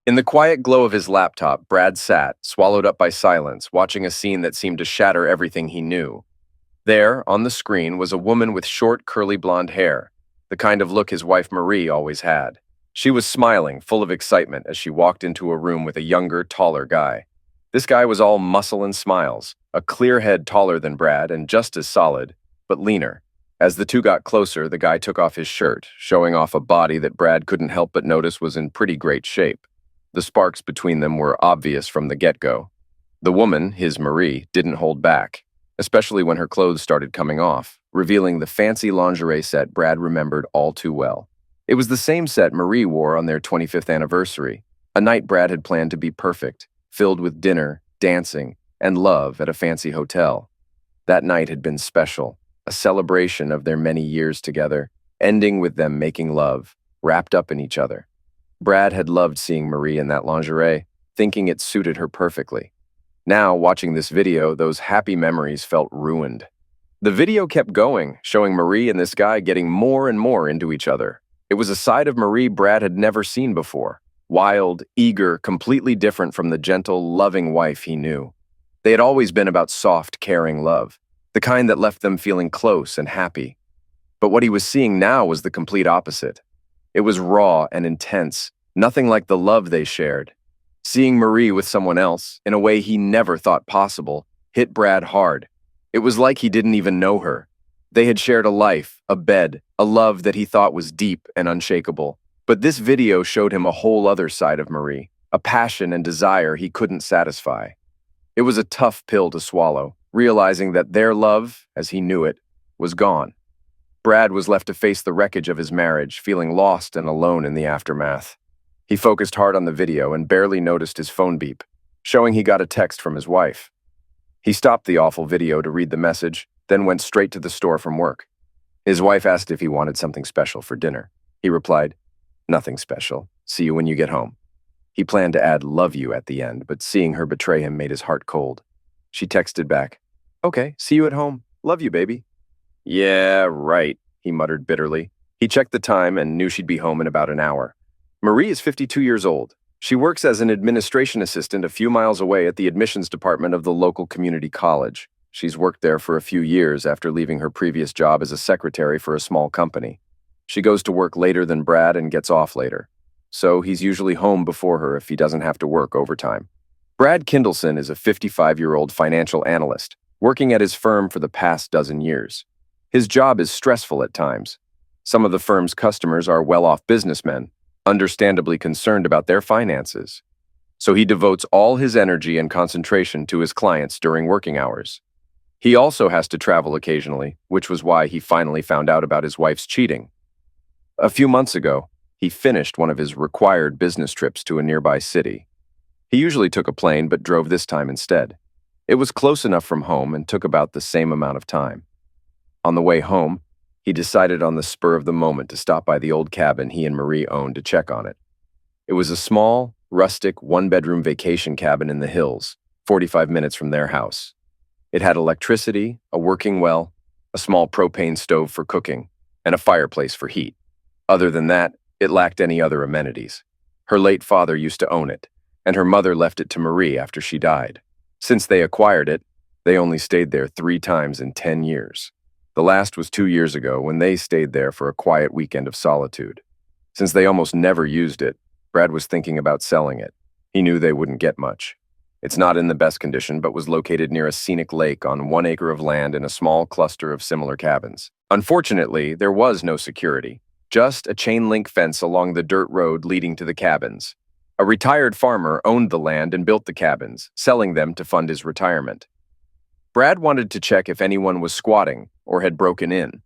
In the quiet glow of his laptop, Brad sat, swallowed up by silence, watching a scene that seemed to shatter everything he knew. There, on the screen, was a woman with short, curly blonde hair, the kind of look his wife Marie always had. She was smiling, full of excitement, as she walked into a room with a younger, taller guy. This guy was all muscle and smiles, a clear head taller than Brad and just as solid, but leaner. As the two got closer, the guy took off his shirt, showing off a body that Brad couldn't help but notice was in pretty great shape. The sparks between them were obvious from the get-go. The woman, his Marie, didn't hold back, especially when her clothes started coming off, revealing the fancy lingerie set Brad remembered all too well. It was the same set Marie wore on their 25th anniversary, a night Brad had planned to be perfect, filled with dinner, dancing, and love at a fancy hotel. That night had been special, a celebration of their many years together, ending with them making love, wrapped up in each other. Brad had loved seeing Marie in that lingerie, thinking it suited her perfectly. Now, watching this video, those happy memories felt ruined. The video kept going, showing Marie and this guy getting more and more into each other. It was a side of Marie Brad had never seen before. Wild, eager, completely different from the gentle, loving wife he knew. They had always been about soft, caring love, the kind that left them feeling close and happy. But what he was seeing now was the complete opposite. It was raw and intense, nothing like the love they shared. Seeing Marie with someone else, in a way he never thought possible, hit Brad hard. It was like he didn't even know her. They had shared a life, a bed, a love that he thought was deep and unshakable. But this video showed him a whole other side of Marie, a passion and desire he couldn't satisfy. It was a tough pill to swallow, realizing that their love, as he knew it, was gone. Brad was left to face the wreckage of his marriage, feeling lost and alone in the aftermath. He focused hard on the video and barely noticed his phone beep, showing he got a text from his wife. He stopped the awful video to read the message, then went straight to the store from work. His wife asked if he wanted something special for dinner. He replied, "Nothing special. See you when you get home." He planned to add "love you" at the end, but seeing her betray him made his heart cold. She texted back, "Okay, see you at home. Love you, baby." "Yeah, right," he muttered bitterly. He checked the time and knew she'd be home in about an hour. Marie is 52 years old. She works as an administration assistant a few miles away at the admissions department of the local community college. She's worked there for a few years after leaving her previous job as a secretary for a small company. She goes to work later than Brad and gets off later, so he's usually home before her if he doesn't have to work overtime. Brad Kindelson is a 55-year-old financial analyst, working at his firm for the past dozen years. His job is stressful at times. Some of the firm's customers are well-off businessmen, understandably concerned about their finances. So he devotes all his energy and concentration to his clients during working hours. He also has to travel occasionally, which was why he finally found out about his wife's cheating. A few months ago, he finished one of his required business trips to a nearby city. He usually took a plane but drove this time instead. It was close enough from home and took about the same amount of time. On the way home, he decided on the spur of the moment to stop by the old cabin he and Marie owned to check on it. It was a small, rustic, one-bedroom vacation cabin in the hills, 45 minutes from their house. It had electricity, a working well, a small propane stove for cooking, and a fireplace for heat. Other than that, it lacked any other amenities. Her late father used to own it, and her mother left it to Marie after she died. Since they acquired it, they only stayed there 3 times in 10 years. The last was 2 years ago when they stayed there for a quiet weekend of solitude. Since they almost never used it, Brad was thinking about selling it. He knew they wouldn't get much. It's not in the best condition, but was located near a scenic lake on 1 acre of land in a small cluster of similar cabins. Unfortunately, there was no security, just a chain-link fence along the dirt road leading to the cabins. A retired farmer owned the land and built the cabins, selling them to fund his retirement. Brad wanted to check if anyone was squatting or had broken in.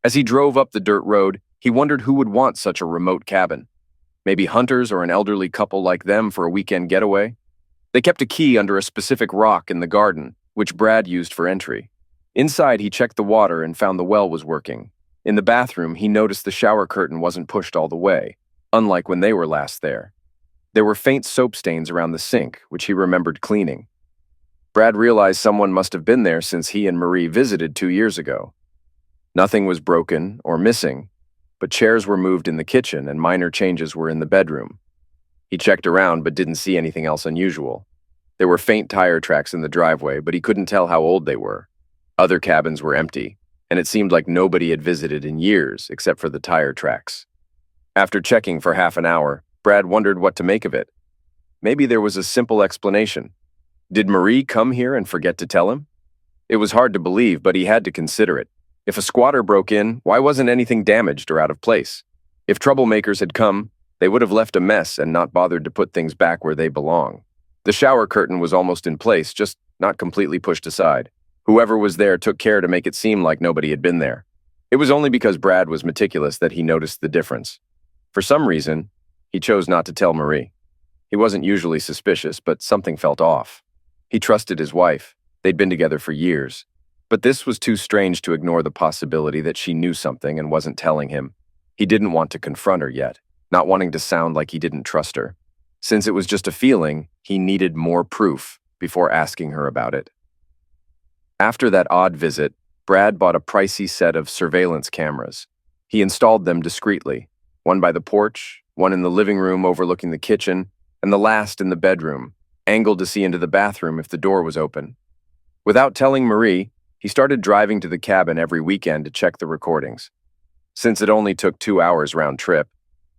As he drove up the dirt road, he wondered who would want such a remote cabin. Maybe hunters or an elderly couple like them for a weekend getaway? They kept a key under a specific rock in the garden, which Brad used for entry. Inside, he checked the water and found the well was working. In the bathroom, he noticed the shower curtain wasn't pushed all the way, unlike when they were last there. There were faint soap stains around the sink, which he remembered cleaning. Brad realized someone must have been there since he and Marie visited 2 years ago. Nothing was broken or missing, but chairs were moved in the kitchen and minor changes were in the bedroom. He checked around but didn't see anything else unusual. There were faint tire tracks in the driveway, but he couldn't tell how old they were. Other cabins were empty, and it seemed like nobody had visited in years except for the tire tracks. After checking for half an hour, Brad wondered what to make of it. Maybe there was a simple explanation. Did Marie come here and forget to tell him? It was hard to believe, but he had to consider it. If a squatter broke in, why wasn't anything damaged or out of place? If troublemakers had come, they would have left a mess and not bothered to put things back where they belong. The shower curtain was almost in place, just not completely pushed aside. Whoever was there took care to make it seem like nobody had been there. It was only because Brad was meticulous that he noticed the difference. For some reason, he chose not to tell Marie. He wasn't usually suspicious, but something felt off. He trusted his wife. They'd been together for years. But this was too strange to ignore the possibility that she knew something and wasn't telling him. He didn't want to confront her yet, not wanting to sound like he didn't trust her. Since it was just a feeling, he needed more proof before asking her about it. After that odd visit, Brad bought a pricey set of surveillance cameras. He installed them discreetly, one by the porch, one in the living room overlooking the kitchen, and the last in the bedroom, angled to see into the bathroom if the door was open. Without telling Marie, he started driving to the cabin every weekend to check the recordings. Since it only took 2 hours round trip,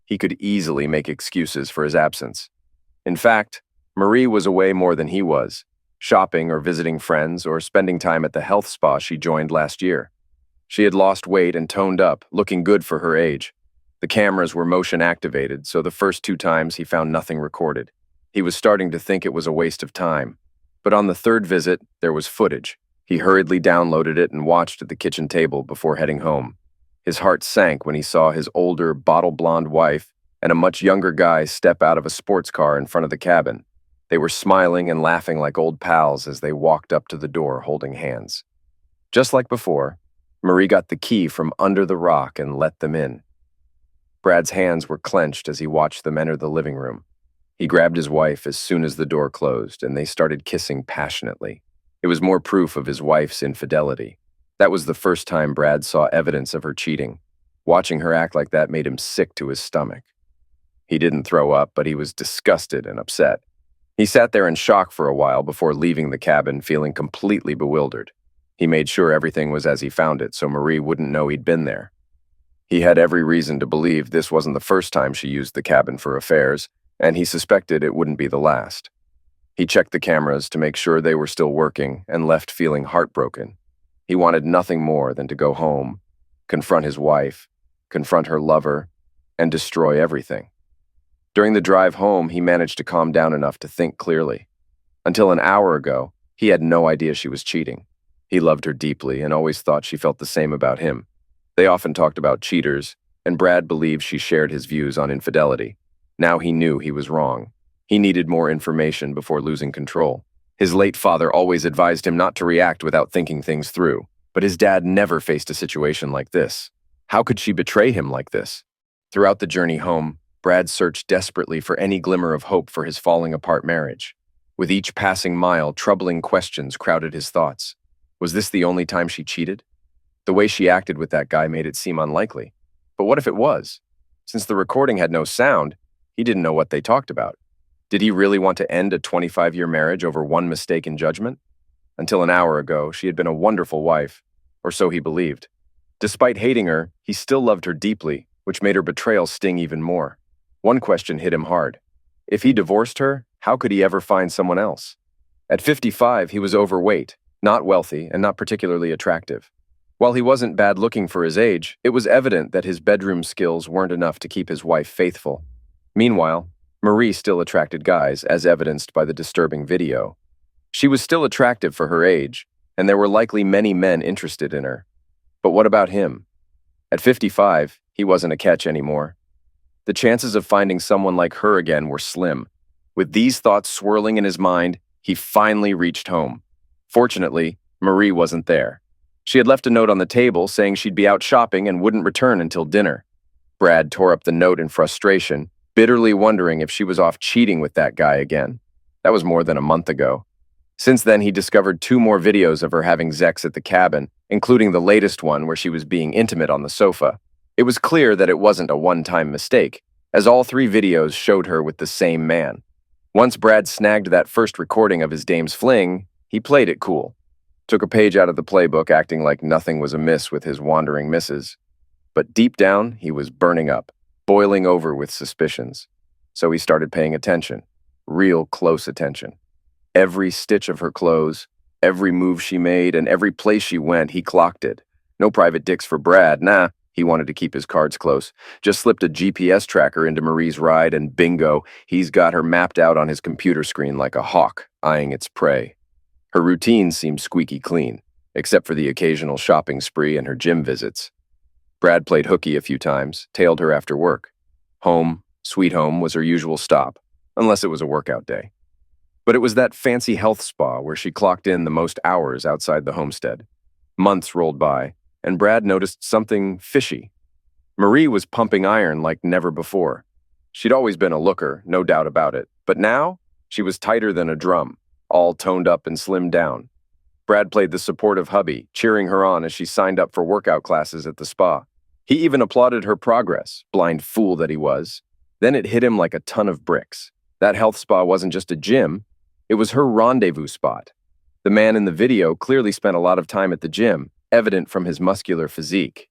he could easily make excuses for his absence. In fact, Marie was away more than he was, shopping or visiting friends or spending time at the health spa she joined last year. She had lost weight and toned up, looking good for her age. The cameras were motion activated, so the first 2 times he found nothing recorded. He was starting to think it was a waste of time. But on the third visit, there was footage. He hurriedly downloaded it and watched at the kitchen table before heading home. His heart sank when he saw his older, bottle-blonde wife and a much younger guy step out of a sports car in front of the cabin. They were smiling and laughing like old pals as they walked up to the door holding hands. Just like before, Marie got the key from under the rock and let them in. Brad's hands were clenched as he watched them enter the living room. He grabbed his wife as soon as the door closed, and they started kissing passionately. It was more proof of his wife's infidelity. That was the first time Brad saw evidence of her cheating. Watching her act like that made him sick to his stomach. He didn't throw up, but he was disgusted and upset. He sat there in shock for a while before leaving the cabin, feeling completely bewildered. He made sure everything was as he found it so Marie wouldn't know he'd been there. He had every reason to believe this wasn't the first time she used the cabin for affairs, and he suspected it wouldn't be the last. He checked the cameras to make sure they were still working and left feeling heartbroken. He wanted nothing more than to go home, confront his wife, confront her lover, and destroy everything. During the drive home, he managed to calm down enough to think clearly. Until an hour ago, he had no idea she was cheating. He loved her deeply and always thought she felt the same about him. They often talked about cheaters, and Brad believed she shared his views on infidelity. Now he knew he was wrong. He needed more information before losing control. His late father always advised him not to react without thinking things through, but his dad never faced a situation like this. How could she betray him like this? Throughout the journey home, Brad searched desperately for any glimmer of hope for his falling-apart marriage. With each passing mile, troubling questions crowded his thoughts. Was this the only time she cheated? The way she acted with that guy made it seem unlikely. But what if it was? Since the recording had no sound, he didn't know what they talked about. Did he really want to end a 25-year marriage over one mistake in judgment? Until an hour ago, she had been a wonderful wife, or so he believed. Despite hating her, he still loved her deeply, which made her betrayal sting even more. One question hit him hard. If he divorced her, how could he ever find someone else? At 55, he was overweight, not wealthy, and not particularly attractive. While he wasn't bad-looking for his age, it was evident that his bedroom skills weren't enough to keep his wife faithful. Meanwhile, Marie still attracted guys, as evidenced by the disturbing video. She was still attractive for her age, and there were likely many men interested in her. But what about him? At 55, he wasn't a catch anymore. The chances of finding someone like her again were slim. With these thoughts swirling in his mind, he finally reached home. Fortunately, Marie wasn't there. She had left a note on the table saying she'd be out shopping and wouldn't return until dinner. Brad tore up the note in frustration, bitterly wondering if she was off cheating with that guy again. That was more than a month ago. Since then, he discovered 2 more videos of her having sex at the cabin, including the latest one where she was being intimate on the sofa. It was clear that it wasn't a one-time mistake. as all three videos showed her with the same man. Once Brad snagged that first recording of his dame's fling, he played it cool. Took a page out of the playbook, acting like nothing was amiss with his wandering misses. But deep down, he was burning up, boiling over with suspicions. So he started paying attention, real close attention. Every stitch of her clothes, every move she made, and every place she went, he clocked it. No private dicks for Brad, nah. He wanted to keep his cards close. Just slipped a GPS tracker into Marie's ride, and bingo, he's got her mapped out on his computer screen like a hawk, eyeing its prey. Her routine seemed squeaky clean, except for the occasional shopping spree and her gym visits. Brad played hooky a few times, tailed her after work. Home, sweet home, was her usual stop, unless it was a workout day. But it was that fancy health spa where she clocked in the most hours outside the homestead. Months rolled by, and Brad noticed something fishy. Marie was pumping iron like never before. She'd always been a looker, no doubt about it, but now she was tighter than a drum, all toned up and slimmed down. Brad played the supportive hubby, cheering her on as she signed up for workout classes at the spa. He even applauded her progress, blind fool that he was. Then it hit him like a ton of bricks. That health spa wasn't just a gym, it was her rendezvous spot. The man in the video clearly spent a lot of time at the gym, evident from his muscular physique.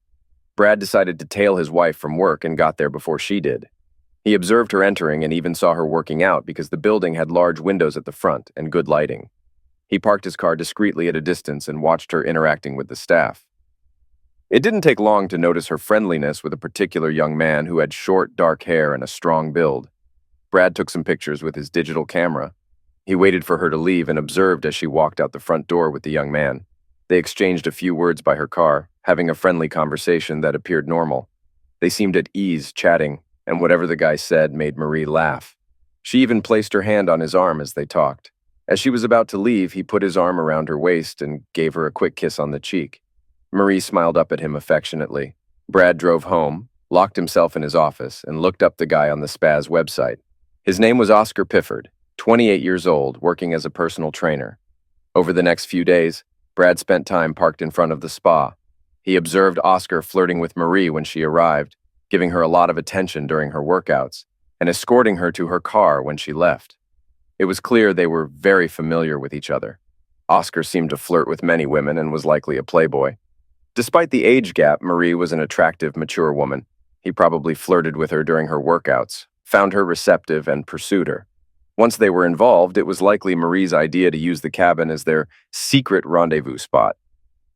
Brad decided to tail his wife from work and got there before she did. He observed her entering and even saw her working out because the building had large windows at the front and good lighting. He parked his car discreetly at a distance and watched her interacting with the staff. It didn't take long to notice her friendliness with a particular young man who had short, dark hair and a strong build. Brad took some pictures with his digital camera. He waited for her to leave and observed as she walked out the front door with the young man. They exchanged a few words by her car, having a friendly conversation that appeared normal. They seemed at ease chatting, and whatever the guy said made Marie laugh. She even placed her hand on his arm as they talked. As she was about to leave, he put his arm around her waist and gave her a quick kiss on the cheek. Marie smiled up at him affectionately. Brad drove home, locked himself in his office, and looked up the guy on the SPA's website. His name was Oscar Pifford, 28 years old, working as a personal trainer. Over the next few days, Brad spent time parked in front of the spa. He observed Oscar flirting with Marie when she arrived, giving her a lot of attention during her workouts, and escorting her to her car when she left. It was clear they were very familiar with each other. Oscar seemed to flirt with many women and was likely a playboy. Despite the age gap, Marie was an attractive, mature woman. He probably flirted with her during her workouts, found her receptive, and pursued her. Once they were involved, it was likely Marie's idea to use the cabin as their secret rendezvous spot.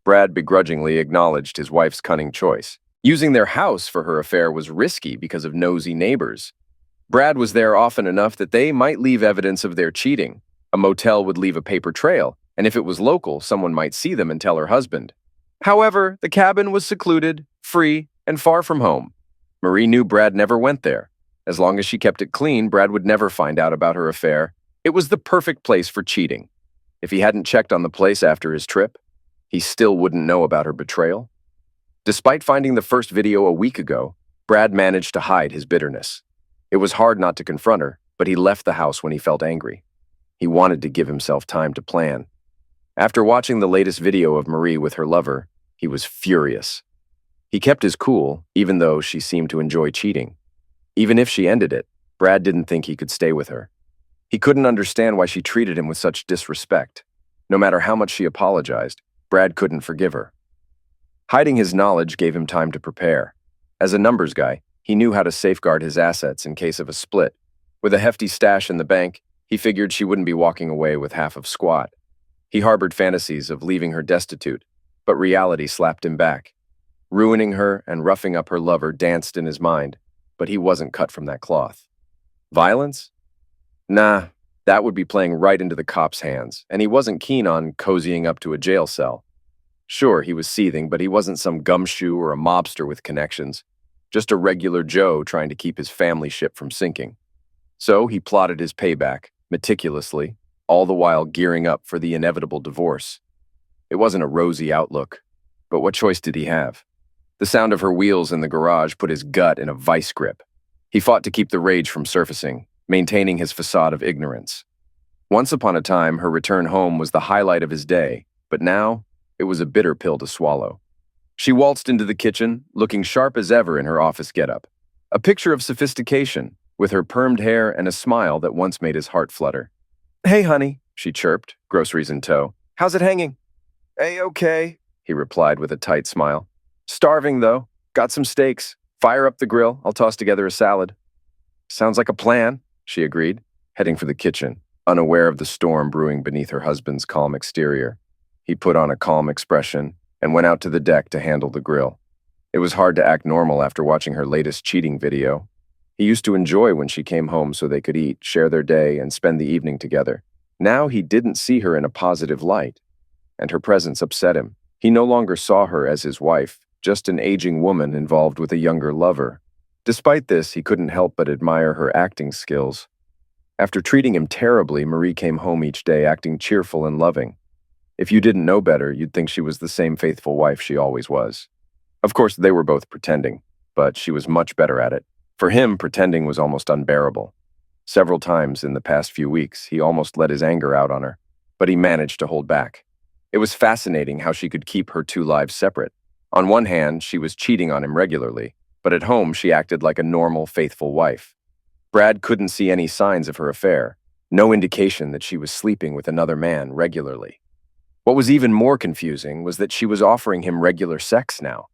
Brad begrudgingly acknowledged his wife's cunning choice. Using their house for her affair was risky because of nosy neighbors. Brad was there often enough that they might leave evidence of their cheating. A motel would leave a paper trail, and if it was local, someone might see them and tell her husband. However, the cabin was secluded, free, and far from home. Marie knew Brad never went there. As long as she kept it clean, Brad would never find out about her affair. It was the perfect place for cheating. If he hadn't checked on the place after his trip, he still wouldn't know about her betrayal. Despite finding the first video a week ago, Brad managed to hide his bitterness. It was hard not to confront her, but he left the house when he felt angry. He wanted to give himself time to plan. After watching the latest video of Marie with her lover, he was furious. He kept his cool, even though she seemed to enjoy cheating. Even if she ended it, Brad didn't think he could stay with her. He couldn't understand why she treated him with such disrespect. No matter how much she apologized, Brad couldn't forgive her. Hiding his knowledge gave him time to prepare. As a numbers guy, he knew how to safeguard his assets in case of a split. With a hefty stash in the bank, he figured she wouldn't be walking away with half of squat. He harbored fantasies of leaving her destitute, but reality slapped him back. Ruining her and roughing up her lover danced in his mind, but he wasn't cut from that cloth. Violence? Nah, that would be playing right into the cops' hands, and he wasn't keen on cozying up to a jail cell. Sure, he was seething, but he wasn't some gumshoe or a mobster with connections. Just a regular Joe trying to keep his family ship from sinking. So he plotted his payback, meticulously, all the while gearing up for the inevitable divorce. It wasn't a rosy outlook, but what choice did he have? The sound of her wheels in the garage put his gut in a vice grip. He fought to keep the rage from surfacing, maintaining his facade of ignorance. Once upon a time, her return home was the highlight of his day, but now it was a bitter pill to swallow. She waltzed into the kitchen, looking sharp as ever in her office getup. A picture of sophistication, with her permed hair and a smile that once made his heart flutter. Hey, honey, she chirped, groceries in tow. How's it hanging? A-okay, he replied with a tight smile. Starving, though. Got some steaks. Fire up the grill. I'll toss together a salad. Sounds like a plan, she agreed, heading for the kitchen, unaware of the storm brewing beneath her husband's calm exterior. He put on a calm expression and went out to the deck to handle the grill. It was hard to act normal after watching her latest cheating video. He used to enjoy when she came home so they could eat, share their day, and spend the evening together. Now he didn't see her in a positive light, and her presence upset him. He no longer saw her as his wife, just an aging woman involved with a younger lover. Despite this, he couldn't help but admire her acting skills. After treating him terribly, Marie came home each day acting cheerful and loving. If you didn't know better, you'd think she was the same faithful wife she always was. Of course, they were both pretending, but she was much better at it. For him, pretending was almost unbearable. Several times in the past few weeks, he almost let his anger out on her, but he managed to hold back. It was fascinating how she could keep her two lives separate. On one hand, she was cheating on him regularly, but at home she acted like a normal, faithful wife. Brad couldn't see any signs of her affair, no indication that she was sleeping with another man regularly. What was even more confusing was that she was offering him regular sex now.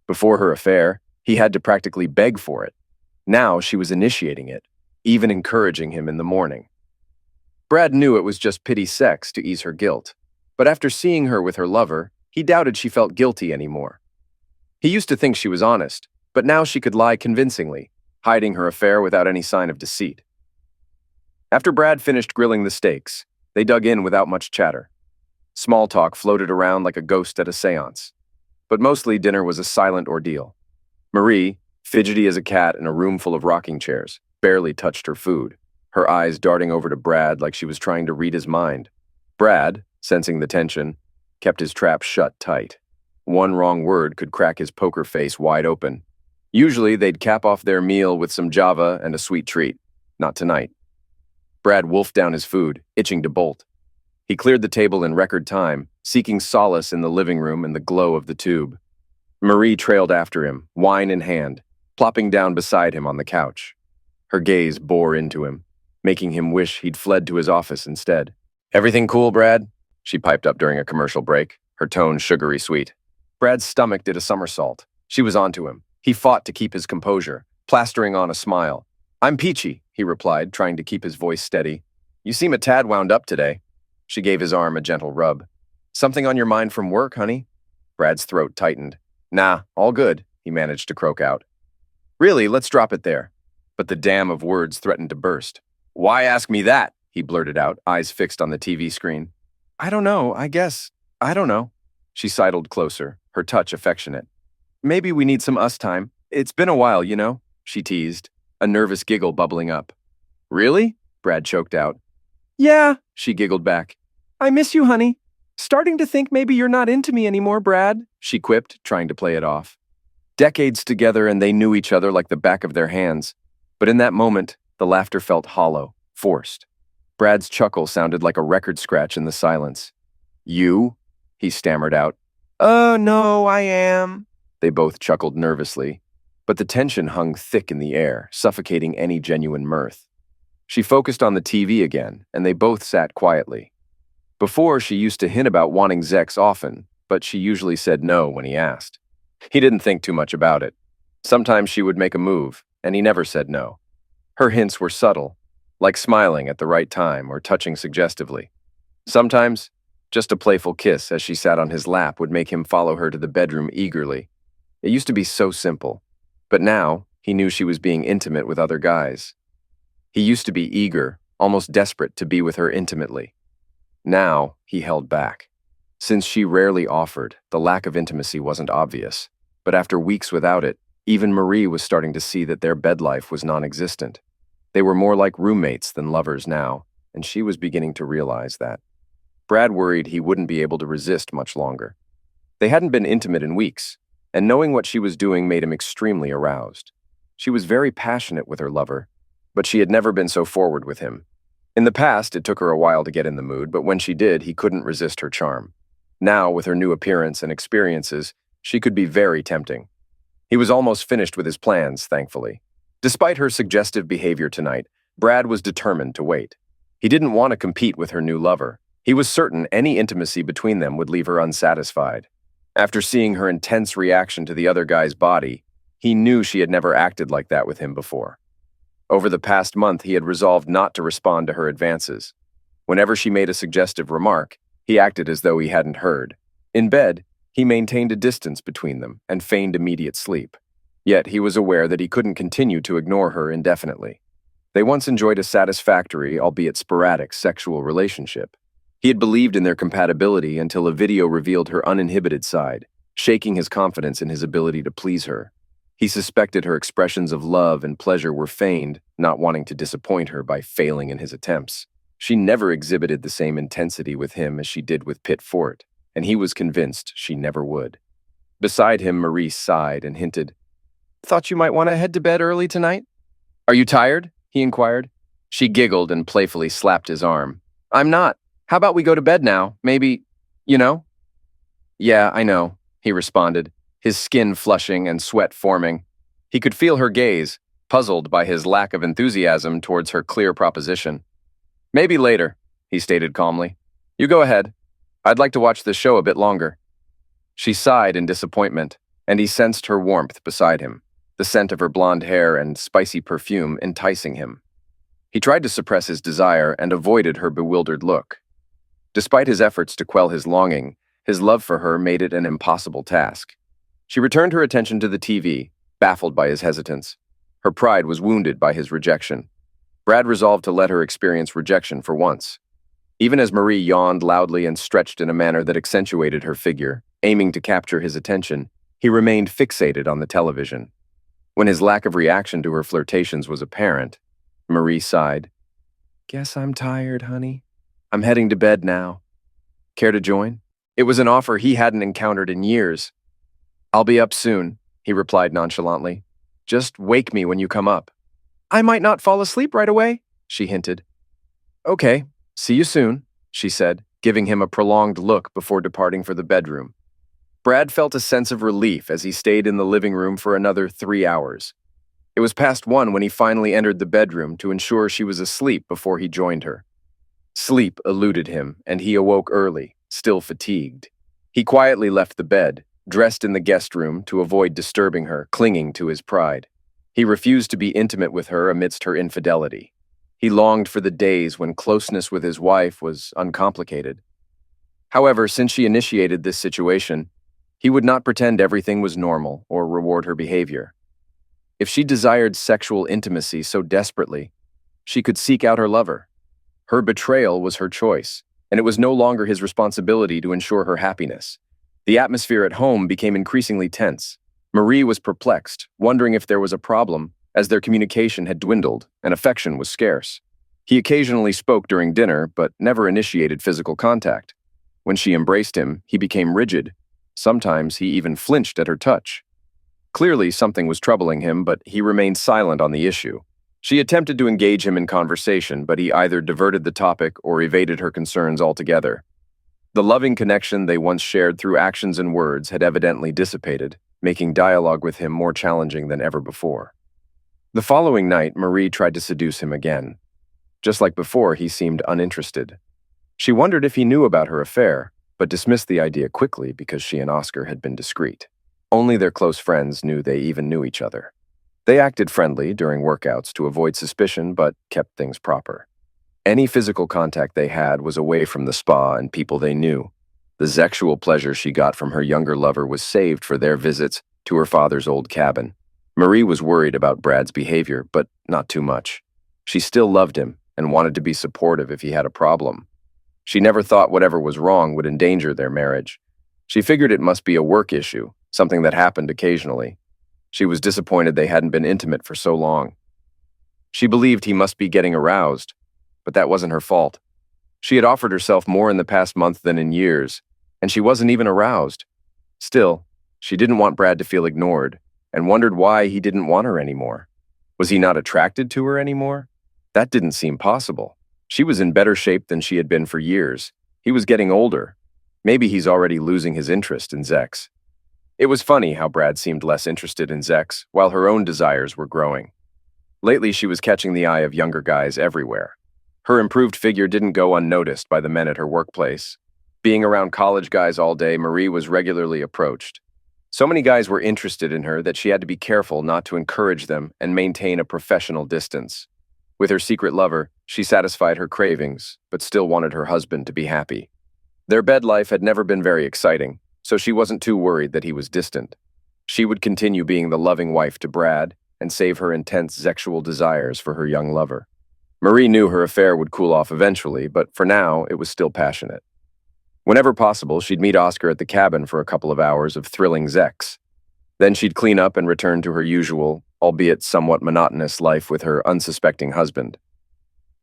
Before her affair, he had to practically beg for it. Now she was initiating it, even encouraging him in the morning. Brad knew it was just pity sex to ease her guilt, but after seeing her with her lover, he doubted she felt guilty anymore. He used to think she was honest, but now she could lie convincingly, hiding her affair without any sign of deceit. After Brad finished grilling the steaks, they dug in without much chatter. Small talk floated around like a ghost at a seance. But mostly dinner was a silent ordeal. Marie, fidgety as a cat in a room full of rocking chairs, barely touched her food, her eyes darting over to Brad like she was trying to read his mind. Brad, sensing the tension, kept his trap shut tight. One wrong word could crack his poker face wide open. Usually, they'd cap off their meal with some Java and a sweet treat. Not tonight. Brad wolfed down his food, itching to bolt. He cleared the table in record time, seeking solace in the living room and the glow of the tube. Marie trailed after him, wine in hand, plopping down beside him on the couch. Her gaze bore into him, making him wish he'd fled to his office instead. Everything cool, Brad? She piped up during a commercial break, her tone sugary sweet. Brad's stomach did a somersault. She was onto him. He fought to keep his composure, plastering on a smile. I'm peachy, he replied, trying to keep his voice steady. You seem a tad wound up today. She gave his arm a gentle rub. Something on your mind from work, honey? Brad's throat tightened. Nah, all good, he managed to croak out. Really, let's drop it there. But the dam of words threatened to burst. Why ask me that? He blurted out, eyes fixed on the TV screen. I don't know, I guess. I don't know. She sidled closer, her touch affectionate. Maybe we need some us time. It's been a while, you know, she teased, a nervous giggle bubbling up. Really? Brad choked out. Yeah, she giggled back. I miss you, honey. Starting to think maybe you're not into me anymore, Brad, she quipped, trying to play it off. Decades together and they knew each other like the back of their hands. But in that moment, the laughter felt hollow, forced. Brad's chuckle sounded like a record scratch in the silence. You? He stammered out. No, I am. They both chuckled nervously, but the tension hung thick in the air, suffocating any genuine mirth. She focused on the TV again, and they both sat quietly. Before, she used to hint about wanting Zex often, but she usually said no when he asked. He didn't think too much about it. Sometimes she would make a move, and he never said no. Her hints were subtle, like smiling at the right time or touching suggestively. Sometimes, just a playful kiss as she sat on his lap would make him follow her to the bedroom eagerly. It used to be so simple, but now he knew she was being intimate with other guys. He used to be eager, almost desperate to be with her intimately. Now he held back. Since she rarely offered, the lack of intimacy wasn't obvious, but after weeks without it, even Marie was starting to see that their bed life was non-existent. They were more like roommates than lovers now, and she was beginning to realize that. Brad worried he wouldn't be able to resist much longer. They hadn't been intimate in weeks, and knowing what she was doing made him extremely aroused. She was very passionate with her lover, but she had never been so forward with him. In the past, it took her a while to get in the mood, but when she did, he couldn't resist her charm. Now, with her new appearance and experiences, she could be very tempting. He was almost finished with his plans, thankfully. Despite her suggestive behavior tonight, Brad was determined to wait. He didn't want to compete with her new lover. He was certain any intimacy between them would leave her unsatisfied. After seeing her intense reaction to the other guy's body, he knew she had never acted like that with him before. Over the past month, he had resolved not to respond to her advances. Whenever she made a suggestive remark, he acted as though he hadn't heard. In bed, he maintained a distance between them and feigned immediate sleep. Yet he was aware that he couldn't continue to ignore her indefinitely. They once enjoyed a satisfactory, albeit sporadic, sexual relationship. He had believed in their compatibility until a video revealed her uninhibited side, shaking his confidence in his ability to please her. He suspected her expressions of love and pleasure were feigned, not wanting to disappoint her by failing in his attempts. She never exhibited the same intensity with him as she did with Pitt Fort, and he was convinced she never would. Beside him, Maurice sighed and hinted, "Thought you might want to head to bed early tonight?" "Are you tired?" he inquired. She giggled and playfully slapped his arm. "I'm not. How about we go to bed now? Maybe, you know?" "Yeah, I know," he responded, his skin flushing and sweat forming. He could feel her gaze, puzzled by his lack of enthusiasm towards her clear proposition. "Maybe later," he stated calmly. "You go ahead. I'd like to watch this show a bit longer." She sighed in disappointment, and he sensed her warmth beside him, the scent of her blonde hair and spicy perfume enticing him. He tried to suppress his desire and avoided her bewildered look. Despite his efforts to quell his longing, his love for her made it an impossible task. She returned her attention to the TV, baffled by his hesitance. Her pride was wounded by his rejection. Brad resolved to let her experience rejection for once. Even as Marie yawned loudly and stretched in a manner that accentuated her figure, aiming to capture his attention, he remained fixated on the television. When his lack of reaction to her flirtations was apparent, Marie sighed. "Guess I'm tired, honey. I'm heading to bed now. Care to join?" It was an offer he hadn't encountered in years. "I'll be up soon," he replied nonchalantly. "Just wake me when you come up." "I might not fall asleep right away," she hinted. "Okay, see you soon," she said, giving him a prolonged look before departing for the bedroom. Brad felt a sense of relief as he stayed in the living room for another 3 hours. It was past 1 when he finally entered the bedroom to ensure she was asleep before he joined her. Sleep eluded him, and he awoke early, still fatigued. He quietly left the bed, dressed in the guest room to avoid disturbing her, clinging to his pride. He refused to be intimate with her amidst her infidelity. He longed for the days when closeness with his wife was uncomplicated. However, since she initiated this situation, he would not pretend everything was normal or reward her behavior. If she desired sexual intimacy so desperately, she could seek out her lover. Her betrayal was her choice, and it was no longer his responsibility to ensure her happiness. The atmosphere at home became increasingly tense. Marie was perplexed, wondering if there was a problem, as their communication had dwindled and affection was scarce. He occasionally spoke during dinner, but never initiated physical contact. When she embraced him, he became rigid. Sometimes he even flinched at her touch. Clearly, something was troubling him, but he remained silent on the issue. She attempted to engage him in conversation, but he either diverted the topic or evaded her concerns altogether. The loving connection they once shared through actions and words had evidently dissipated, making dialogue with him more challenging than ever before. The following night, Marie tried to seduce him again. Just like before, he seemed uninterested. She wondered if he knew about her affair, but dismissed the idea quickly because she and Oscar had been discreet. Only their close friends knew they even knew each other. They acted friendly during workouts to avoid suspicion, but kept things proper. Any physical contact they had was away from the spa and people they knew. The sexual pleasure she got from her younger lover was saved for their visits to her father's old cabin. Marie was worried about Brad's behavior, but not too much. She still loved him and wanted to be supportive if he had a problem. She never thought whatever was wrong would endanger their marriage. She figured it must be a work issue, something that happened occasionally. She was disappointed they hadn't been intimate for so long. She believed he must be getting aroused, but that wasn't her fault. She had offered herself more in the past month than in years, and she wasn't even aroused. Still, she didn't want Brad to feel ignored, and wondered why he didn't want her anymore. Was he not attracted to her anymore? That didn't seem possible. She was in better shape than she had been for years. He was getting older. Maybe he's already losing his interest in Zex. It was funny how Brad seemed less interested in Zex, while her own desires were growing. Lately, she was catching the eye of younger guys everywhere. Her improved figure didn't go unnoticed by the men at her workplace. Being around college guys all day, Marie was regularly approached. So many guys were interested in her that she had to be careful not to encourage them and maintain a professional distance. With her secret lover, she satisfied her cravings, but still wanted her husband to be happy. Their bed life had never been very exciting, so she wasn't too worried that he was distant. She would continue being the loving wife to Brad and save her intense sexual desires for her young lover. Marie knew her affair would cool off eventually, but for now, it was still passionate. Whenever possible, she'd meet Oscar at the cabin for a couple of hours of thrilling sex. Then she'd clean up and return to her usual, albeit somewhat monotonous life with her unsuspecting husband.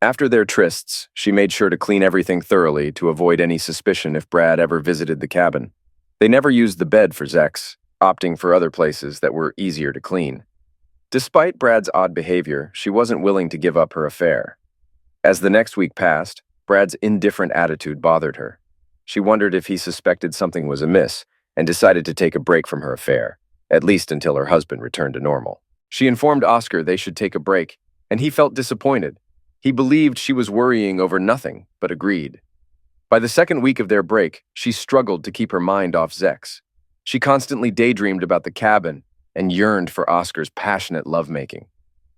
After their trysts, she made sure to clean everything thoroughly to avoid any suspicion if Brad ever visited the cabin. They never used the bed for sex, opting for other places that were easier to clean. Despite Brad's odd behavior, she wasn't willing to give up her affair. As the next week passed, Brad's indifferent attitude bothered her. She wondered if he suspected something was amiss and decided to take a break from her affair, at least until her husband returned to normal. She informed Oscar they should take a break, and he felt disappointed. He believed she was worrying over nothing, but agreed. By the second week of their break, she struggled to keep her mind off Zex. She constantly daydreamed about the cabin and yearned for Oscar's passionate lovemaking.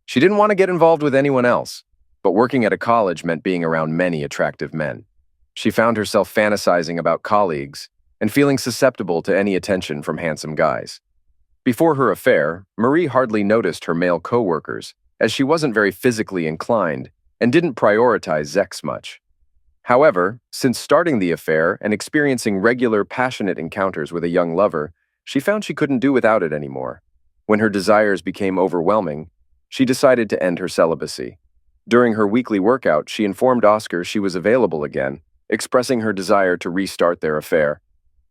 She didn't want to get involved with anyone else, but working at a college meant being around many attractive men. She found herself fantasizing about colleagues and feeling susceptible to any attention from handsome guys. Before her affair, Marie hardly noticed her male coworkers, as she wasn't very physically inclined and didn't prioritize Zex much. However, since starting the affair and experiencing regular passionate encounters with a young lover, she found she couldn't do without it anymore. When her desires became overwhelming, she decided to end her celibacy. During her weekly workout, she informed Oscar she was available again, expressing her desire to restart their affair,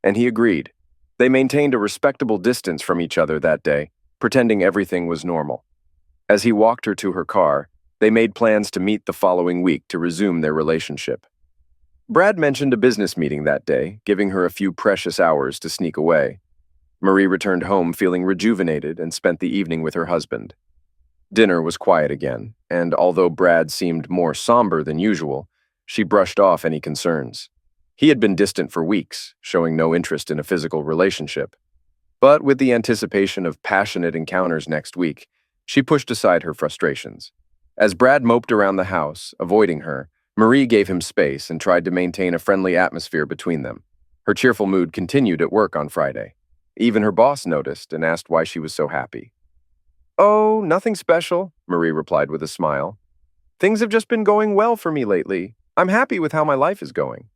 and he agreed. They maintained a respectable distance from each other that day, pretending everything was normal. As he walked her to her car, they made plans to meet the following week to resume their relationship. Brad mentioned a business meeting that day, giving her a few precious hours to sneak away. Marie returned home feeling rejuvenated and spent the evening with her husband. Dinner was quiet again, and although Brad seemed more somber than usual, she brushed off any concerns. He had been distant for weeks, showing no interest in a physical relationship. But with the anticipation of passionate encounters next week, she pushed aside her frustrations. As Brad moped around the house, avoiding her, Marie gave him space and tried to maintain a friendly atmosphere between them. Her cheerful mood continued at work on Friday. Even her boss noticed and asked why she was so happy. "Oh, nothing special," Marie replied with a smile. "Things have just been going well for me lately. I'm happy with how my life is going."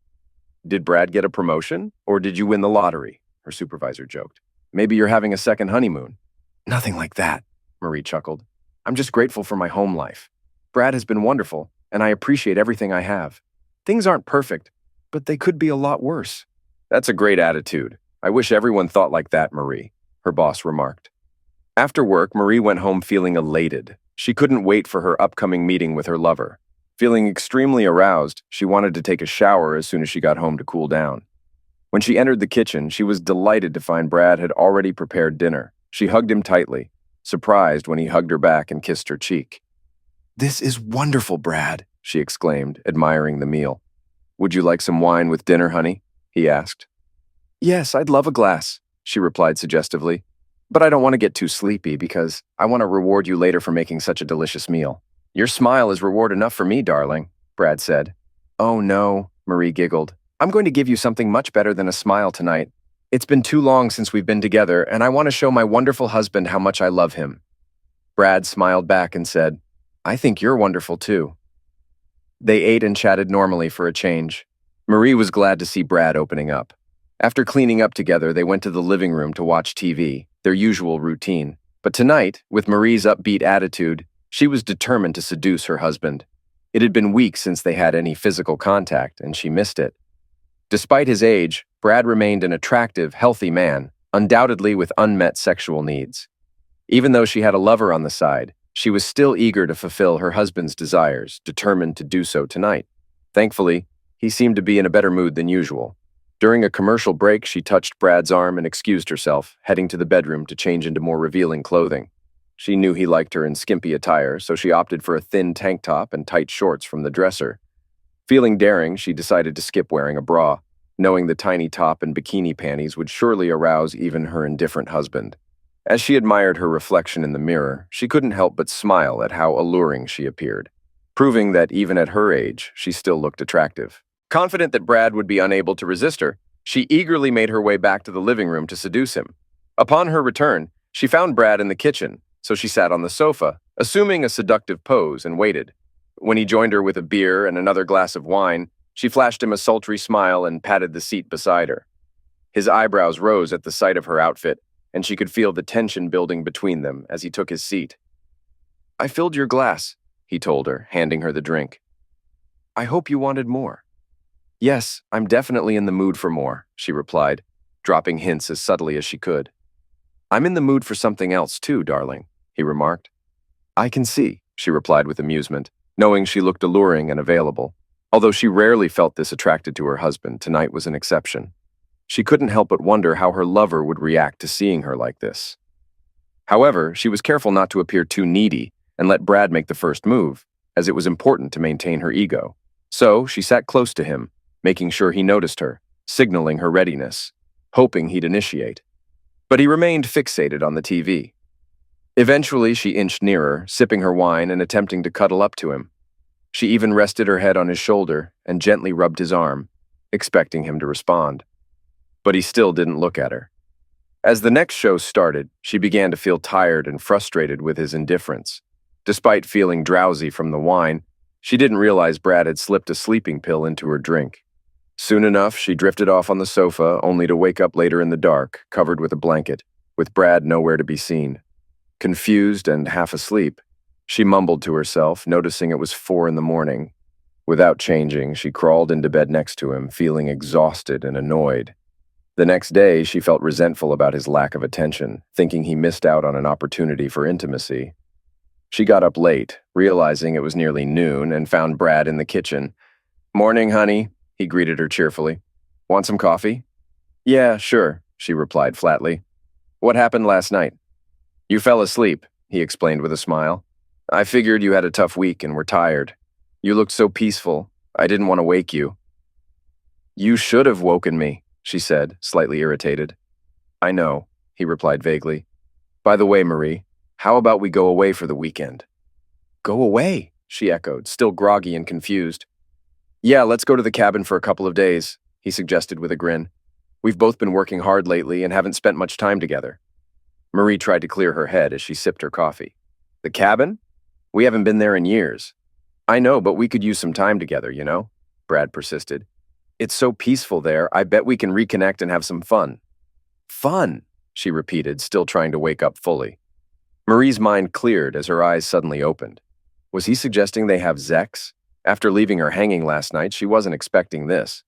"Did Brad get a promotion, or did you win the lottery?" her supervisor joked. "Maybe you're having a second honeymoon." "Nothing like that," Marie chuckled. "I'm just grateful for my home life. Brad has been wonderful, and I appreciate everything I have. Things aren't perfect, but they could be a lot worse." "That's a great attitude. I wish everyone thought like that, Marie," her boss remarked. After work, Marie went home feeling elated. She couldn't wait for her upcoming meeting with her lover. Feeling extremely aroused, she wanted to take a shower as soon as she got home to cool down. When she entered the kitchen, she was delighted to find Brad had already prepared dinner. She hugged him tightly, surprised when he hugged her back and kissed her cheek. "This is wonderful, Brad," she exclaimed, admiring the meal. "Would you like some wine with dinner, honey?" he asked. "Yes, I'd love a glass," she replied suggestively. "But I don't want to get too sleepy because I want to reward you later for making such a delicious meal." "Your smile is reward enough for me, darling," Brad said. "Oh no," Marie giggled. "I'm going to give you something much better than a smile tonight. It's been too long since we've been together, and I want to show my wonderful husband how much I love him." Brad smiled back and said, "I think you're wonderful too." They ate and chatted normally for a change. Marie was glad to see Brad opening up. After cleaning up together, they went to the living room to watch TV, their usual routine. But tonight, with Marie's upbeat attitude, she was determined to seduce her husband. It had been weeks since they had any physical contact, and she missed it. Despite his age, Brad remained an attractive, healthy man, undoubtedly with unmet sexual needs. Even though she had a lover on the side, she was still eager to fulfill her husband's desires, determined to do so tonight. Thankfully, he seemed to be in a better mood than usual. During a commercial break, she touched Brad's arm and excused herself, heading to the bedroom to change into more revealing clothing. She knew he liked her in skimpy attire, so she opted for a thin tank top and tight shorts from the dresser. Feeling daring, she decided to skip wearing a bra, knowing the tiny top and bikini panties would surely arouse even her indifferent husband. As she admired her reflection in the mirror, she couldn't help but smile at how alluring she appeared, proving that even at her age, she still looked attractive. Confident that Brad would be unable to resist her, she eagerly made her way back to the living room to seduce him. Upon her return, she found Brad in the kitchen, so she sat on the sofa, assuming a seductive pose, and waited. When he joined her with a beer and another glass of wine, she flashed him a sultry smile and patted the seat beside her. His eyebrows rose at the sight of her outfit, and she could feel the tension building between them as he took his seat. "I filled your glass," he told her, handing her the drink. "I hope you wanted more." "Yes, I'm definitely in the mood for more," she replied, dropping hints as subtly as she could. "I'm in the mood for something else too, darling," he remarked. "I can see," she replied with amusement, knowing she looked alluring and available. Although she rarely felt this attracted to her husband, tonight was an exception. She couldn't help but wonder how her lover would react to seeing her like this. However, she was careful not to appear too needy and let Brad make the first move, as it was important to maintain her ego. So she sat close to him, making sure he noticed her, signaling her readiness, hoping he'd initiate. But he remained fixated on the TV. Eventually, she inched nearer, sipping her wine and attempting to cuddle up to him. She even rested her head on his shoulder and gently rubbed his arm, expecting him to respond. But he still didn't look at her. As the next show started, she began to feel tired and frustrated with his indifference. Despite feeling drowsy from the wine, she didn't realize Brad had slipped a sleeping pill into her drink. Soon enough, she drifted off on the sofa, only to wake up later in the dark, covered with a blanket, with Brad nowhere to be seen. Confused and half asleep, she mumbled to herself, noticing it was 4 a.m. Without changing, she crawled into bed next to him, feeling exhausted and annoyed. The next day, she felt resentful about his lack of attention, thinking he missed out on an opportunity for intimacy. She got up late, realizing it was nearly noon, and found Brad in the kitchen. "Morning, honey," he greeted her cheerfully. "Want some coffee?" "Yeah, sure," she replied flatly. "What happened last night?" "You fell asleep," he explained with a smile. "I figured you had a tough week and were tired. You looked so peaceful, I didn't want to wake you." "You should have woken me," she said, slightly irritated. "I know," he replied vaguely. "By the way, Marie, how about we go away for the weekend?" "Go away?" she echoed, still groggy and confused. "Yeah, let's go to the cabin for a couple of days," he suggested with a grin. "We've both been working hard lately and haven't spent much time together." Marie tried to clear her head as she sipped her coffee. "The cabin? We haven't been there in years." "I know, but we could use some time together, you know?" Brad persisted. "It's so peaceful there, I bet we can reconnect and have some fun." "Fun?" she repeated, still trying to wake up fully. Marie's mind cleared as her eyes suddenly opened. Was he suggesting they have sex? After leaving her hanging last night, she wasn't expecting this.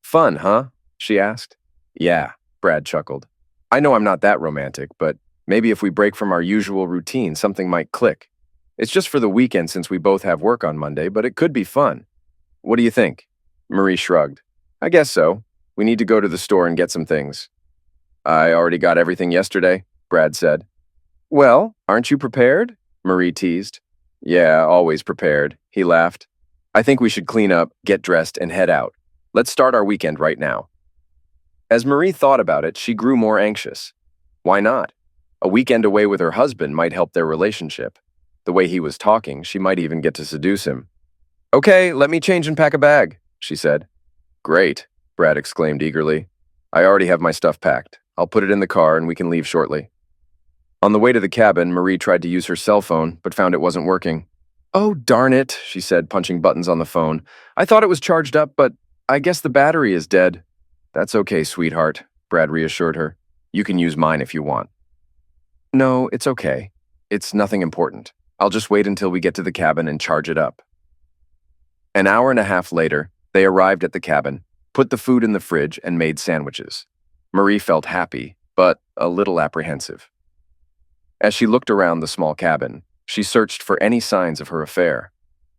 "Fun, huh?" she asked. "Yeah," Brad chuckled. "I know I'm not that romantic, but maybe if we break from our usual routine, something might click. It's just for the weekend since we both have work on Monday, but it could be fun. What do you think?" Marie shrugged. "I guess so. We need to go to the store and get some things." "I already got everything yesterday," Brad said. "Well, aren't you prepared?" Marie teased. "Yeah, always prepared," he laughed. "I think we should clean up, get dressed, and head out. Let's start our weekend right now." As Marie thought about it, she grew more anxious. Why not? A weekend away with her husband might help their relationship. The way he was talking, she might even get to seduce him. "Okay, let me change and pack a bag," she said. "Great," Brad exclaimed eagerly. "I already have my stuff packed. I'll put it in the car and we can leave shortly." On the way to the cabin, Marie tried to use her cell phone, but found it wasn't working. "Oh, darn it," she said, punching buttons on the phone. "I thought it was charged up, but I guess the battery is dead." "That's okay, sweetheart," Brad reassured her. "You can use mine if you want." "No, it's okay. It's nothing important. I'll just wait until we get to the cabin and charge it up." An hour and a half later, they arrived at the cabin, put the food in the fridge, and made sandwiches. Marie felt happy, but a little apprehensive. As she looked around the small cabin, she searched for any signs of her affair.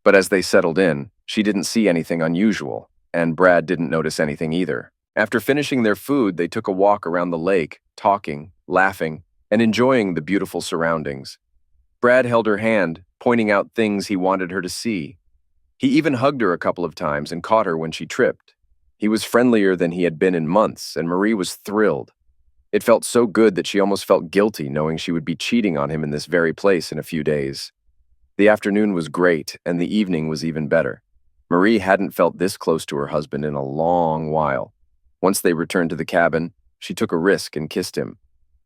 But as they settled in, she didn't see anything unusual, and Brad didn't notice anything either. After finishing their food, they took a walk around the lake, talking, laughing, and enjoying the beautiful surroundings. Brad held her hand, pointing out things he wanted her to see. He even hugged her a couple of times and caught her when she tripped. He was friendlier than he had been in months, and Marie was thrilled. It felt so good that she almost felt guilty knowing she would be cheating on him in this very place in a few days. The afternoon was great, and the evening was even better. Marie hadn't felt this close to her husband in a long while. Once they returned to the cabin, she took a risk and kissed him.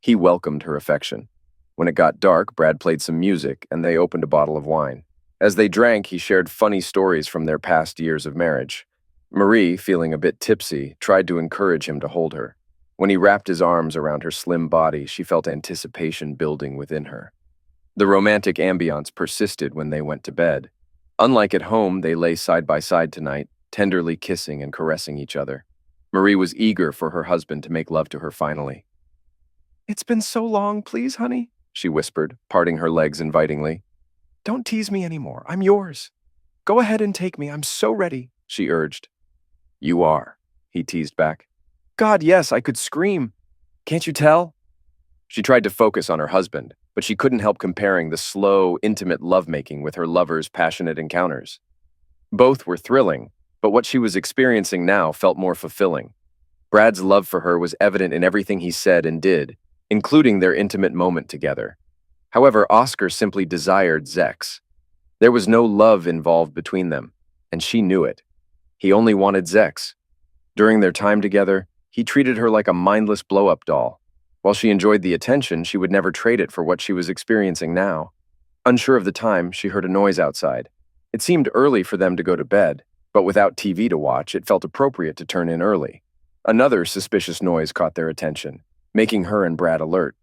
He welcomed her affection. When it got dark, Brad played some music, and they opened a bottle of wine. As they drank, he shared funny stories from their past years of marriage. Marie, feeling a bit tipsy, tried to encourage him to hold her. When he wrapped his arms around her slim body, she felt anticipation building within her. The romantic ambiance persisted when they went to bed. Unlike at home, they lay side by side tonight, tenderly kissing and caressing each other. Marie was eager for her husband to make love to her finally. "It's been so long, please, honey," she whispered, parting her legs invitingly. "Don't tease me anymore. I'm yours. Go ahead and take me. I'm so ready," she urged. "You are," he teased back. "God, yes, I could scream. Can't you tell?" She tried to focus on her husband, but she couldn't help comparing the slow, intimate lovemaking with her lover's passionate encounters. Both were thrilling, but what she was experiencing now felt more fulfilling. Brad's love for her was evident in everything he said and did, including their intimate moment together. However, Oscar simply desired Zex. There was no love involved between them, and she knew it. He only wanted Zex. During their time together, he treated her like a mindless blow-up doll. While she enjoyed the attention, she would never trade it for what she was experiencing now. Unsure of the time, she heard a noise outside. It seemed early for them to go to bed, but without TV to watch, it felt appropriate to turn in early. Another suspicious noise caught their attention, making her and Brad alert.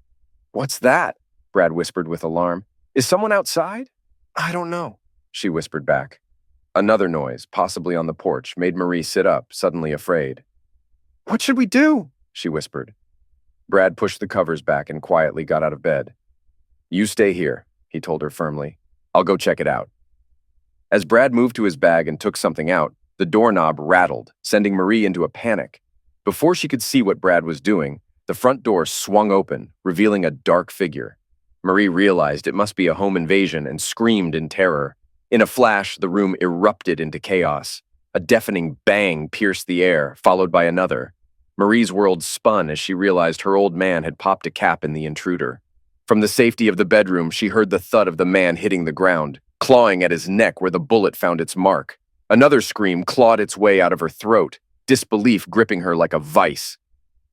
"What's that?" Brad whispered with alarm. "Is someone outside?" "I don't know," she whispered back. Another noise, possibly on the porch, made Marie sit up, suddenly afraid. "What should we do?" she whispered. Brad pushed the covers back and quietly got out of bed. "You stay here," he told her firmly. "I'll go check it out." As Brad moved to his bag and took something out, the doorknob rattled, sending Marie into a panic. Before she could see what Brad was doing, the front door swung open, revealing a dark figure. Marie realized it must be a home invasion and screamed in terror. In a flash, the room erupted into chaos. A deafening bang pierced the air, followed by another. Marie's world spun as she realized her old man had popped a cap in the intruder. From the safety of the bedroom, she heard the thud of the man hitting the ground, clawing at his neck where the bullet found its mark. Another scream clawed its way out of her throat, disbelief gripping her like a vice.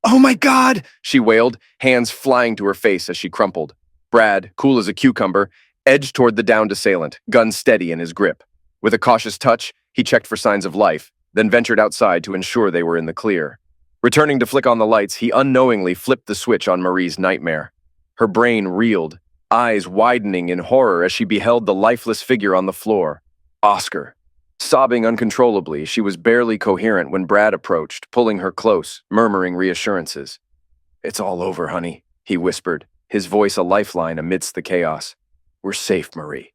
"Oh my God!" she wailed, hands flying to her face as she crumpled. Brad, cool as a cucumber, edged toward the downed assailant, gun steady in his grip. With a cautious touch, he checked for signs of life, then ventured outside to ensure they were in the clear. Returning to flick on the lights, he unknowingly flipped the switch on Marie's nightmare. Her brain reeled, eyes widening in horror as she beheld the lifeless figure on the floor. Oscar. Sobbing uncontrollably, she was barely coherent when Brad approached, pulling her close, murmuring reassurances. "It's all over, honey," he whispered, his voice a lifeline amidst the chaos. "We're safe, Marie."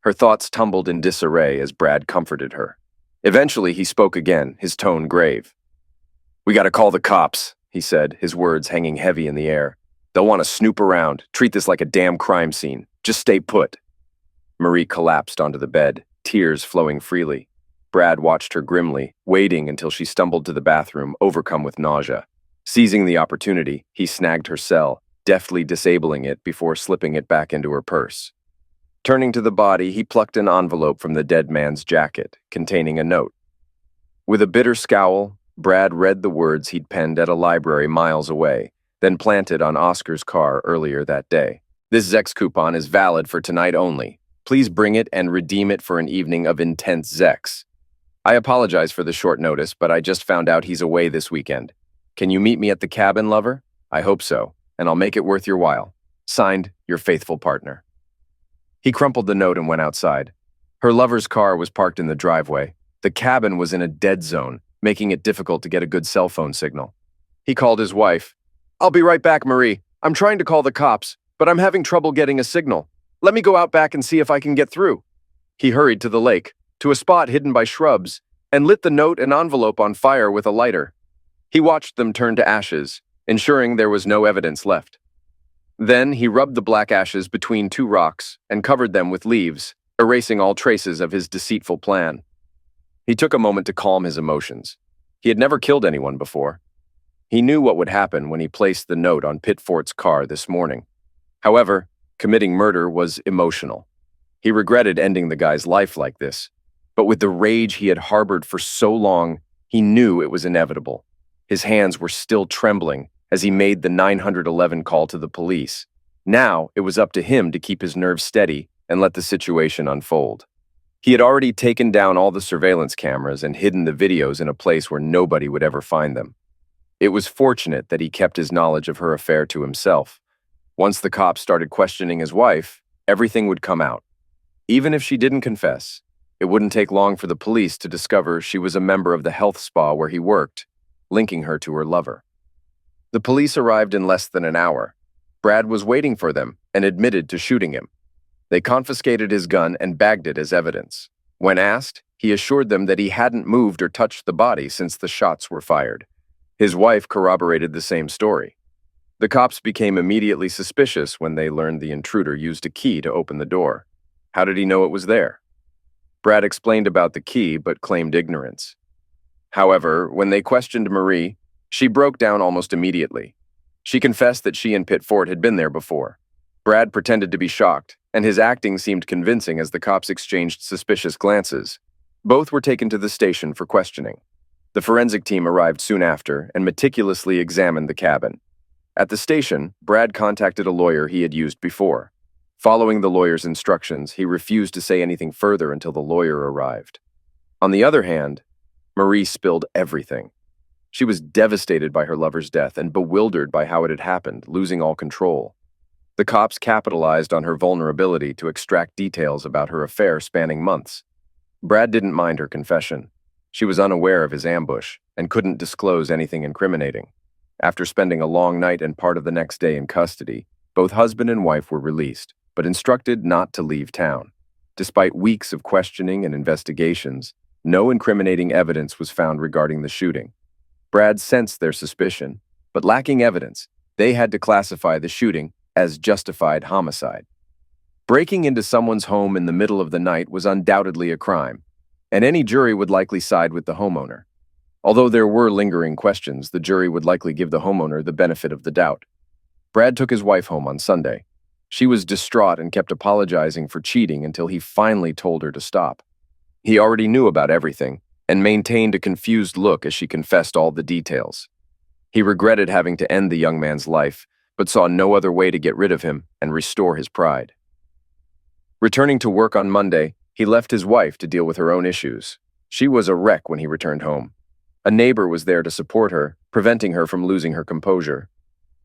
Her thoughts tumbled in disarray as Brad comforted her. Eventually, he spoke again, his tone grave. "We gotta call the cops," he said, his words hanging heavy in the air. "They'll want to snoop around, treat this like a damn crime scene. Just stay put." Marie collapsed onto the bed, tears flowing freely. Brad watched her grimly, waiting until she stumbled to the bathroom, overcome with nausea. Seizing the opportunity, he snagged her cell, deftly disabling it before slipping it back into her purse. Turning to the body, he plucked an envelope from the dead man's jacket, containing a note. With a bitter scowl, Brad read the words he'd penned at a library miles away, then planted on Oscar's car earlier that day. "This Zex coupon is valid for tonight only. Please bring it and redeem it for an evening of intense Zex. I apologize for the short notice, but I just found out he's away this weekend. Can you meet me at the cabin, lover? I hope so, and I'll make it worth your while. Signed, your faithful partner." He crumpled the note and went outside. Her lover's car was parked in the driveway. The cabin was in a dead zone, making it difficult to get a good cell phone signal. He called his wife. "I'll be right back, Marie. I'm trying to call the cops, but I'm having trouble getting a signal. Let me go out back and see if I can get through." He hurried to the lake, to a spot hidden by shrubs, and lit the note and envelope on fire with a lighter. He watched them turn to ashes, ensuring there was no evidence left. Then he rubbed the black ashes between two rocks and covered them with leaves, erasing all traces of his deceitful plan. He took a moment to calm his emotions. He had never killed anyone before. He knew what would happen when he placed the note on Pitfort's car this morning. However, committing murder was emotional. He regretted ending the guy's life like this, but with the rage he had harbored for so long, he knew it was inevitable. His hands were still trembling as he made the 911 call to the police. Now, it was up to him to keep his nerves steady and let the situation unfold. He had already taken down all the surveillance cameras and hidden the videos in a place where nobody would ever find them. It was fortunate that he kept his knowledge of her affair to himself. Once the cops started questioning his wife, everything would come out. Even if she didn't confess, it wouldn't take long for the police to discover she was a member of the health spa where he worked, linking her to her lover. The police arrived in less than an hour. Brad was waiting for them and admitted to shooting him. They confiscated his gun and bagged it as evidence. When asked, he assured them that he hadn't moved or touched the body since the shots were fired. His wife corroborated the same story. The cops became immediately suspicious when they learned the intruder used a key to open the door. How did he know it was there? Brad explained about the key but claimed ignorance. However, when they questioned Marie, she broke down almost immediately. She confessed that she and Pitfort had been there before. Brad pretended to be shocked, and his acting seemed convincing as the cops exchanged suspicious glances. Both were taken to the station for questioning. The forensic team arrived soon after and meticulously examined the cabin. At the station, Brad contacted a lawyer he had used before. Following the lawyer's instructions, he refused to say anything further until the lawyer arrived. On the other hand, Marie spilled everything. She was devastated by her lover's death and bewildered by how it had happened, losing all control. The cops capitalized on her vulnerability to extract details about her affair spanning months. Brad didn't mind her confession. She was unaware of his ambush and couldn't disclose anything incriminating. After spending a long night and part of the next day in custody, both husband and wife were released, but instructed not to leave town. Despite weeks of questioning and investigations, no incriminating evidence was found regarding the shooting. Brad sensed their suspicion, but lacking evidence, they had to classify the shooting as justified homicide. Breaking into someone's home in the middle of the night was undoubtedly a crime, and any jury would likely side with the homeowner. Although there were lingering questions, the jury would likely give the homeowner the benefit of the doubt. Brad took his wife home on Sunday. She was distraught and kept apologizing for cheating until he finally told her to stop. He already knew about everything and maintained a confused look as she confessed all the details. He regretted having to end the young man's life, but saw no other way to get rid of him and restore his pride. Returning to work on Monday, he left his wife to deal with her own issues. She was a wreck when he returned home. A neighbor was there to support her, preventing her from losing her composure.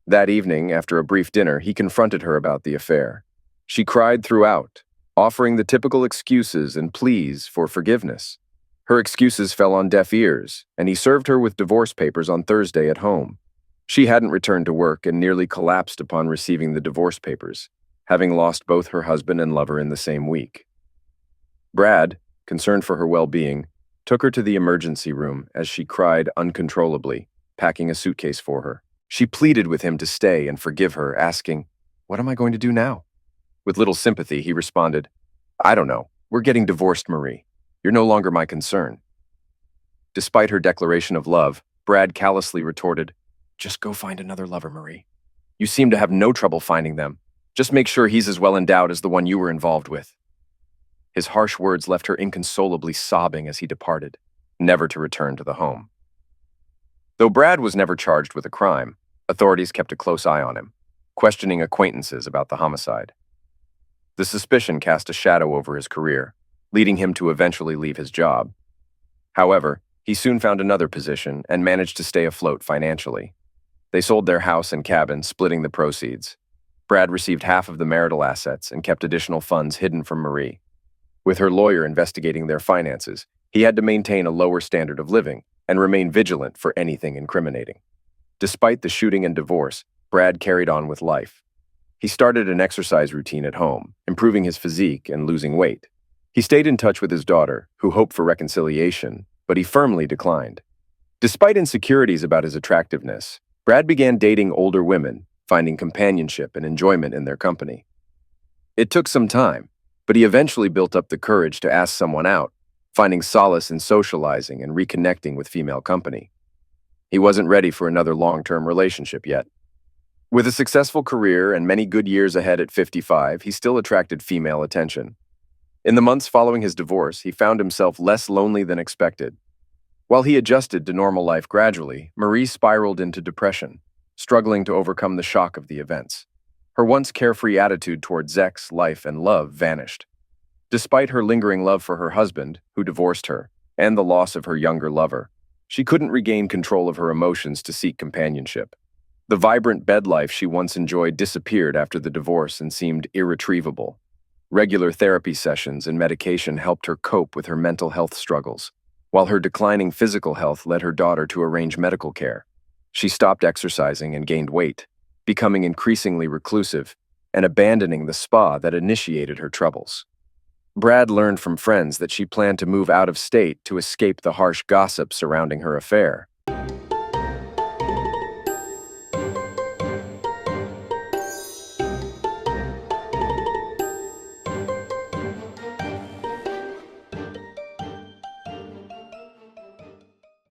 That evening, after a brief dinner, he confronted her about the affair. She cried throughout, offering the typical excuses and pleas for forgiveness. Her excuses fell on deaf ears, and he served her with divorce papers on Thursday at home. She hadn't returned to work and nearly collapsed upon receiving the divorce papers, having lost both her husband and lover in the same week. Brad, concerned for her well-being, took her to the emergency room as she cried uncontrollably, packing a suitcase for her. She pleaded with him to stay and forgive her, asking, "What am I going to do now?" With little sympathy, he responded, "I don't know. We're getting divorced, Marie. You're no longer my concern." Despite her declaration of love, Brad callously retorted, "Just go find another lover, Marie. You seem to have no trouble finding them. Just make sure he's as well endowed as the one you were involved with." His harsh words left her inconsolably sobbing as he departed, never to return to the home. Though Brad was never charged with a crime, authorities kept a close eye on him, questioning acquaintances about the homicide. The suspicion cast a shadow over his career, leading him to eventually leave his job. However, he soon found another position and managed to stay afloat financially. They sold their house and cabin, splitting the proceeds. Brad received half of the marital assets and kept additional funds hidden from Marie. With her lawyer investigating their finances, he had to maintain a lower standard of living and remain vigilant for anything incriminating. Despite the shooting and divorce, Brad carried on with life. He started an exercise routine at home, improving his physique and losing weight. He stayed in touch with his daughter, who hoped for reconciliation, but he firmly declined. Despite insecurities about his attractiveness, Brad began dating older women, finding companionship and enjoyment in their company. It took some time, but he eventually built up the courage to ask someone out, finding solace in socializing and reconnecting with female company. He wasn't ready for another long-term relationship yet. With a successful career and many good years ahead at 55, he still attracted female attention. In the months following his divorce, he found himself less lonely than expected. While he adjusted to normal life gradually, Marie spiraled into depression, struggling to overcome the shock of the events. Her once carefree attitude toward sex, life, and love vanished. Despite her lingering love for her husband, who divorced her, and the loss of her younger lover, she couldn't regain control of her emotions to seek companionship. The vibrant bed life she once enjoyed disappeared after the divorce and seemed irretrievable. Regular therapy sessions and medication helped her cope with her mental health struggles, while her declining physical health led her daughter to arrange medical care. She stopped exercising and gained weight, becoming increasingly reclusive and abandoning the spa that initiated her troubles. Brad learned from friends that she planned to move out of state to escape the harsh gossip surrounding her affair.